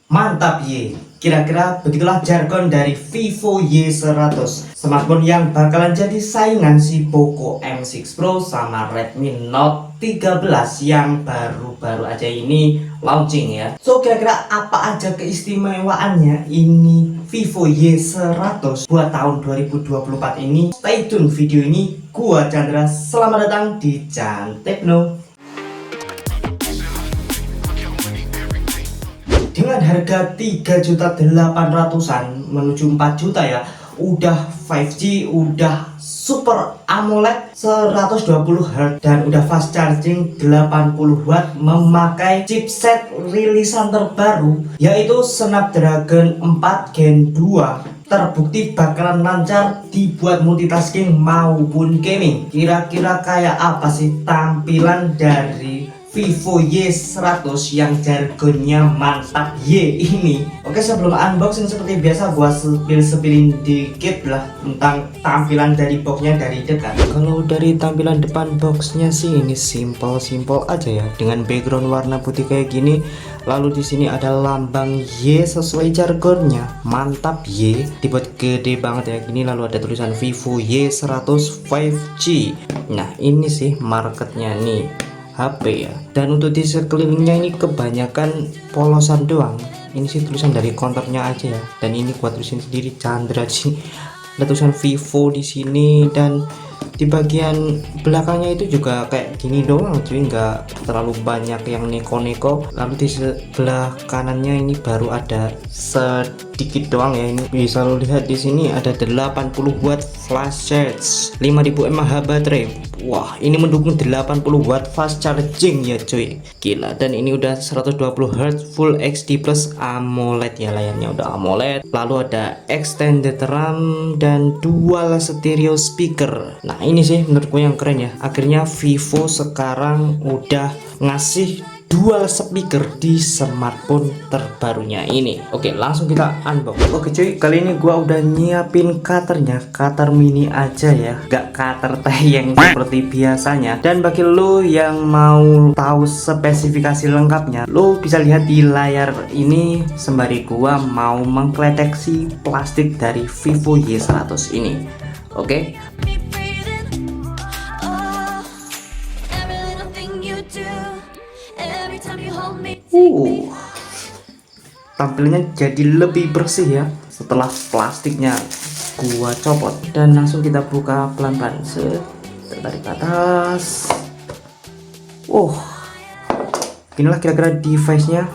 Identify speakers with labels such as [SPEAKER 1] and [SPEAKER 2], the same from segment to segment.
[SPEAKER 1] Mantap ye. Kira-kira begitulah jargon dari Vivo Y100, smartphone yang bakalan jadi saingan si Poco M6 Pro sama Redmi Note 13 yang baru-baru aja ini launching ya. So kira-kira apa aja keistimewaannya ini Vivo Y100 buat tahun 2024 ini? Stay tune video ini. Gua Chandra, selamat datang di Chan Techno. Dengan harga 3.800.000-an menuju 4 juta ya, udah 5G, udah Super AMOLED 120Hz dan udah fast charging 80W, memakai chipset rilisan terbaru yaitu Snapdragon 4 Gen 2. Terbukti bakalan lancar dibuat multitasking maupun gaming. Kira-kira kayak apa sih tampilan dari Vivo Y100 yang jargonnya mantap Y ini? Oke, sebelum unboxing seperti biasa gua spilin dikit lah tentang tampilan dari boxnya dari dekat. Kalau dari tampilan depan boxnya sih ini simple aja ya, dengan background warna putih kayak gini. Lalu di sini ada lambang Y sesuai jargonnya, mantap Y, dibuat gede banget ya gini. Lalu ada tulisan Vivo Y100 5G. Nah ini sih marketnya nih, HP ya. Dan untuk di sekelilingnya ini kebanyakan polosan doang. Ini sih tulisan dari konternya aja ya. Dan ini gua tulisin sendiri Chandra sih. Ada tulisan Vivo di sini, dan di bagian belakangnya itu juga kayak gini doang cuy, nggak terlalu banyak yang neko-neko. Lalu di sebelah kanannya ini baru ada sedikit doang ya. Ini bisa lo lihat di sini ada 80W flash charge, 5000 mAh baterai. Wah, ini mendukung 80W fast charging ya cuy, gila. Dan ini udah 120Hz Full HD Plus AMOLED ya, layarnya udah AMOLED. Lalu ada extended RAM dan dual stereo speaker. Nah ini sih menurut gue yang keren ya, akhirnya Vivo sekarang udah ngasih dual speaker di smartphone terbarunya ini. Oke, langsung kita unbox. Oke cuy, kali ini gua udah nyiapin cutternya, cutter mini aja ya, gak cutter tayang seperti biasanya. Dan bagi lo yang mau tahu spesifikasi lengkapnya, lo bisa lihat di layar ini sembari gua mau mengkletek si plastik dari Vivo Y100 ini. Oke. Tampilnya jadi lebih bersih ya setelah plastiknya gua copot. Dan langsung kita buka pelan-pelan, tarik ke atas. Inilah kira-kira device-nya.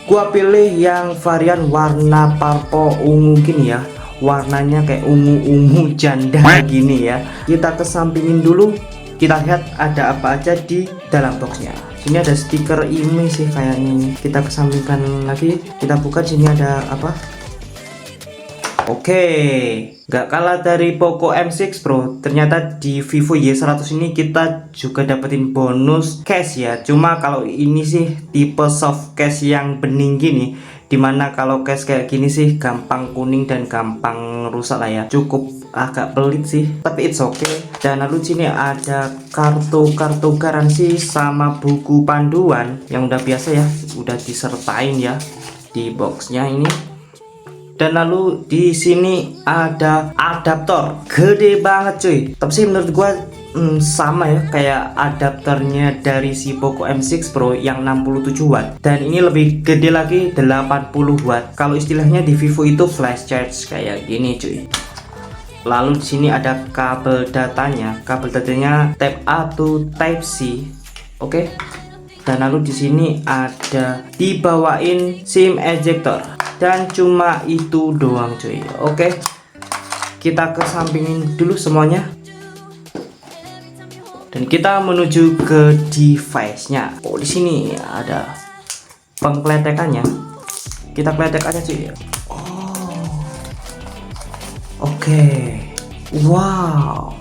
[SPEAKER 1] Gua pilih yang varian warna purple ungu gini ya, warnanya kayak ungu-ungu janda gini ya. Kita kesampingin dulu, kita lihat ada apa aja di dalam boxnya. Sini ada stiker IMEI sih kayaknya. Kita kesampingkan lagi, kita buka. Sini ada apa? Oke, nggak kalah dari Poco M6 Pro, ternyata di Vivo Y100 ini kita juga dapetin bonus case ya. Cuma kalau ini sih tipe soft case yang bening gini, dimana kalau case kayak gini sih gampang kuning dan gampang rusak lah ya. Cukup agak pelit sih, tapi it's okay. Dan lalu sini ada kartu garansi sama buku panduan yang udah biasa ya, udah disertain ya di boxnya ini. Dan lalu di sini ada adaptor gede banget cuy, tapi sih menurut gua sama ya kayak adapternya dari si Poco M6 Pro yang 67W, dan ini lebih gede lagi 80W. Kalau istilahnya di Vivo itu flash charge kayak gini cuy. Lalu di sini ada kabel datanya. Kabel datanya Type A to Type C. Oke. Dan lalu di sini ada dibawain SIM ejector. Dan cuma itu doang cuy. Oke. Kita kesampingin dulu semuanya. Dan kita menuju ke device-nya. Oh, di sini ada pengkletekannya. Kita kletek aja cuy. Oke, wow,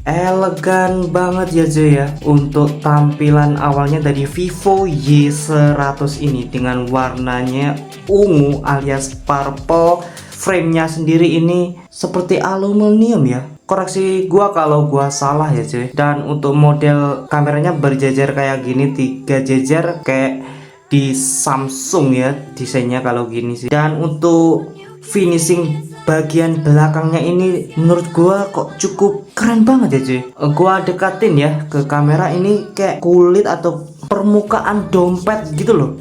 [SPEAKER 1] elegan banget ya cuy ya. Untuk tampilan awalnya dari Vivo Y100 ini dengan warnanya ungu alias purple, frame-nya sendiri ini seperti aluminium ya. Koreksi gua kalau gua salah ya cuy. Dan untuk model kameranya berjejer kayak gini, 3 jejer kayak di Samsung ya desainnya kalau gini sih. Dan untuk finishing bagian belakangnya ini menurut gua kok cukup keren banget ya cuy. Gua dekatin ya ke kamera, ini kayak kulit atau permukaan dompet gitu loh.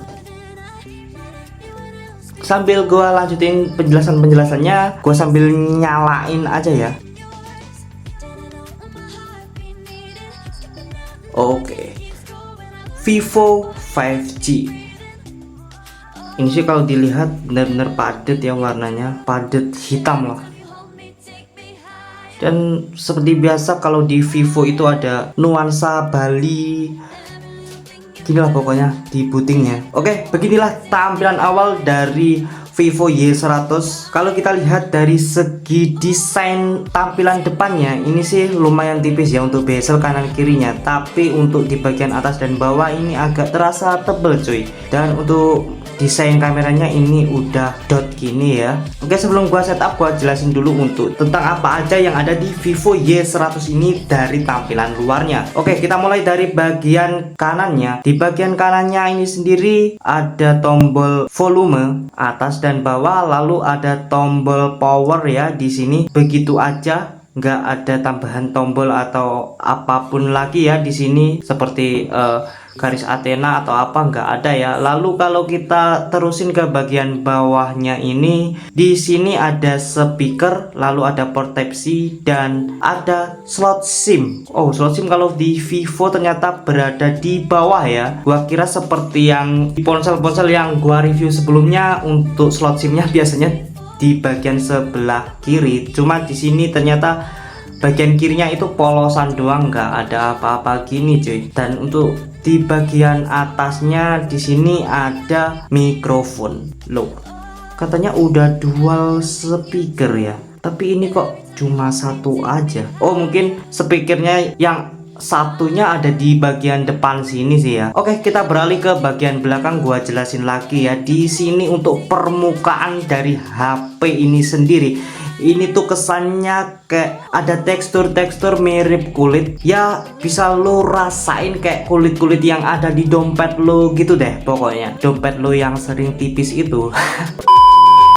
[SPEAKER 1] Sambil gua lanjutin penjelasannya, gua sambil nyalain aja ya. Oke, Vivo 5G ini sih kalau dilihat benar-benar padat ya, warnanya padat hitam lah. Dan seperti biasa kalau di Vivo itu ada nuansa Bali, gini lah pokoknya di bootingnya. Oke, beginilah tampilan awal dari Vivo Y100. Kalau kita lihat dari segi desain tampilan depannya, ini sih lumayan tipis ya untuk bezel kanan kirinya, tapi untuk di bagian atas dan bawah ini agak terasa tebel cuy. Dan untuk desain kameranya ini udah dot gini ya. Oke, sebelum gua setup, gua jelasin dulu untuk tentang apa aja yang ada di Vivo Y100 ini dari tampilan luarnya. Oke, kita mulai dari bagian kanannya. Di bagian kanannya ini sendiri ada tombol volume atas dan bawah, lalu ada tombol power ya di sini. Begitu aja, nggak ada tambahan tombol atau apapun lagi ya di sini seperti garis Athena atau apa, nggak ada ya. Lalu kalau kita terusin ke bagian bawahnya ini, di sini ada speaker, lalu ada port Type C dan ada slot SIM. Oh, slot SIM kalau di Vivo ternyata berada di bawah ya. Gua kira seperti yang di ponsel-ponsel yang gua review sebelumnya, untuk slot SIM-nya biasanya di bagian sebelah kiri. Cuma di sini ternyata bagian kirinya itu polosan doang, nggak ada apa-apa gini cuy. Dan untuk di bagian atasnya di sini ada mikrofon. Loh, katanya udah dual speaker ya, tapi ini kok cuma satu aja. Oh, mungkin speakernya yang satunya ada di bagian depan sini sih ya. Oke, kita beralih ke bagian belakang, gua jelasin lagi ya. Di sini untuk permukaan dari HP ini sendiri, ini tuh kesannya kayak ada tekstur-tekstur mirip kulit ya, bisa lo rasain kayak kulit-kulit yang ada di dompet lo gitu deh pokoknya, dompet lo yang sering tipis itu.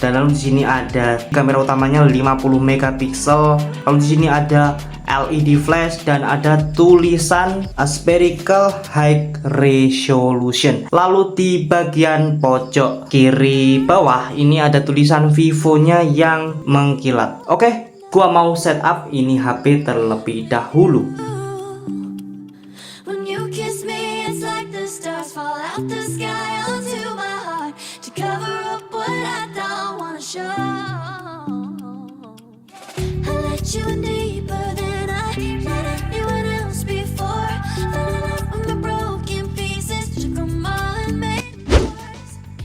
[SPEAKER 1] Dan lalu di sini ada kamera utamanya 50 megapiksel. Lalu di sini ada LED flash dan ada tulisan spherical high resolution. Lalu di bagian pojok kiri bawah ini ada tulisan Vivo-nya yang mengkilat. Oke, gua mau setup ini HP terlebih dahulu.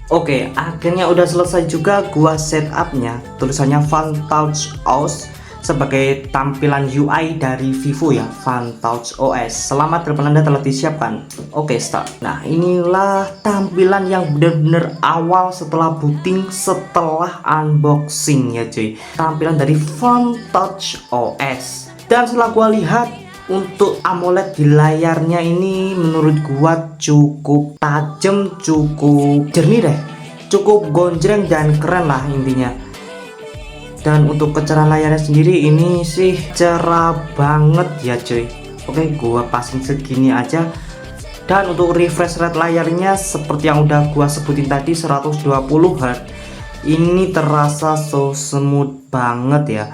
[SPEAKER 1] Oke, akhirnya udah selesai juga gua setupnya. Tulisannya Fantouch OS sebagai tampilan UI dari Vivo ya, Fantouch OS. Selamat, telepon Anda telah disiapkan. Oke, start. Nah, inilah tampilan yang benar-benar awal setelah booting, setelah unboxing ya cuy. Tampilan dari Fantouch OS. Dan setelah gua lihat, untuk AMOLED di layarnya ini menurut gua cukup tajam, cukup jernih deh, cukup gonjreng dan keren lah intinya. Dan untuk kecerahan layarnya sendiri ini sih cerah banget ya cuy. Oke, gua pasang segini aja. Dan untuk refresh rate layarnya seperti yang udah gua sebutin tadi, 120 Hz. Ini terasa so smooth banget ya.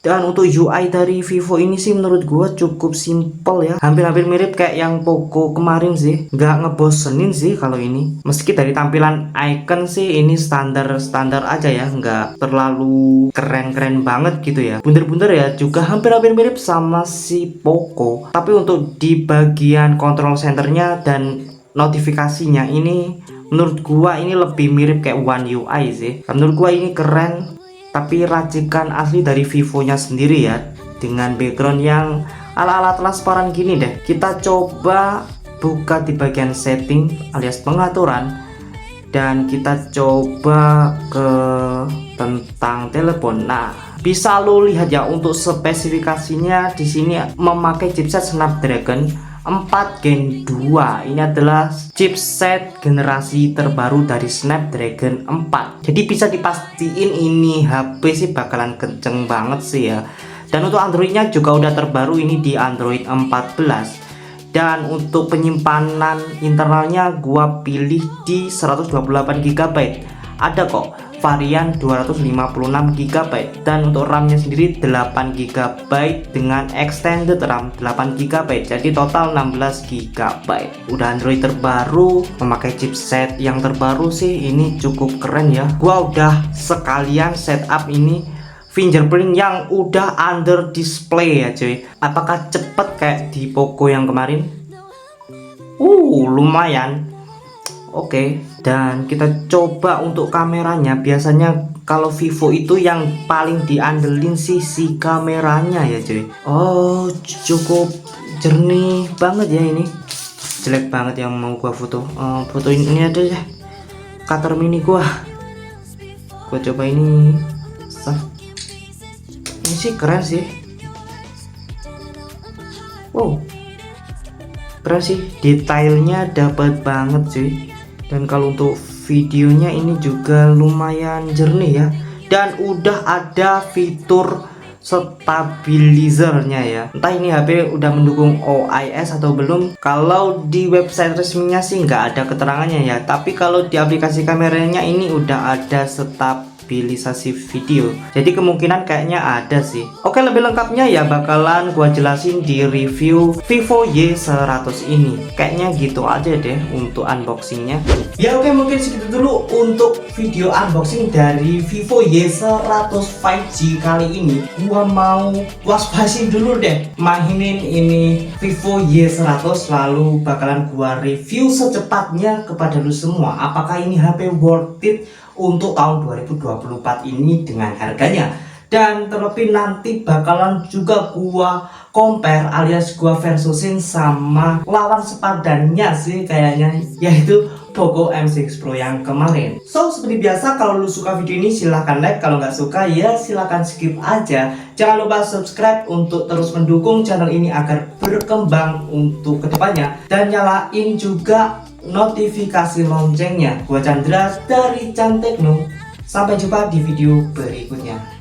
[SPEAKER 1] Dan untuk UI dari Vivo ini sih menurut gua cukup simple ya, hampir-hampir mirip kayak yang Poco kemarin sih, nggak ngebosenin sih kalau ini. Meski dari tampilan icon sih ini standar-standar aja ya, nggak terlalu keren-keren banget gitu ya. Bundar-bundar ya, juga hampir-hampir mirip sama si Poco. Tapi untuk di bagian control centernya dan notifikasinya ini menurut gua ini lebih mirip kayak One UI sih. Menurut gua ini keren. Tapi racikan asli dari Vivo-nya sendiri ya, dengan background yang ala-ala transparan gini deh. Kita coba buka di bagian setting alias pengaturan, dan kita coba ke tentang telepon. Nah, bisa lo lihat ya untuk spesifikasinya di sini memakai chipset Snapdragon 4 Gen 2. Ini adalah chipset generasi terbaru dari Snapdragon 4. Jadi bisa dipastiin ini HP sih bakalan kenceng banget sih ya. Dan untuk Androidnya juga udah terbaru, ini di Android 14. Dan untuk penyimpanan internalnya gua pilih di 128 GB. Ada kok varian 256 GB, dan untuk RAM-nya sendiri 8 GB dengan extended RAM 8 GB, jadi total 16 GB. Udah Android terbaru, memakai chipset yang terbaru sih, ini cukup keren ya. Gua udah sekalian setup ini fingerprint yang udah under display ya cuy. Apakah cepet kayak di Poco yang kemarin? Lumayan. Oke, dan kita coba untuk kameranya. Biasanya kalau Vivo itu yang paling diandelin sisi kameranya ya cuy. Oh, cukup jernih banget ya ini. Jelek banget yang mau gua foto. Foto ini ada ya, cutter mini gua coba ini. Ini sih keren sih. Wow, keren sih, detailnya dapat banget cuy. Dan kalau untuk videonya ini juga lumayan jernih ya. Dan udah ada fitur stabilizernya ya. Entah ini HP udah mendukung OIS atau belum. Kalau di website resminya sih nggak ada keterangannya ya. Tapi kalau di aplikasi kameranya ini udah ada stabilisasi video. Jadi kemungkinan kayaknya ada sih. Oke, lebih lengkapnya ya bakalan gua jelasin di review Vivo Y100 ini. Kayaknya gitu aja deh untuk unboxingnya. Ya oke, mungkin segitu dulu untuk video unboxing dari Vivo Y100 5G kali ini. Gua mau was-wasin dulu deh mainin ini Vivo Y100, lalu bakalan gua review secepatnya kepada lu semua. Apakah ini HP worth it untuk tahun 2024 ini dengan harganya. Dan terlebih nanti bakalan juga gua compare alias gua versusin sama lawan sepadannya sih kayaknya, yaitu Poco M6 Pro yang kemarin. So seperti biasa, kalau lu suka video ini silahkan like, kalau nggak suka ya silahkan skip aja. Jangan lupa subscribe untuk terus mendukung channel ini agar berkembang untuk kedepannya, dan nyalain juga notifikasi loncengnya. Gua Chandra dari Chan Tekno. Sampai jumpa di video berikutnya.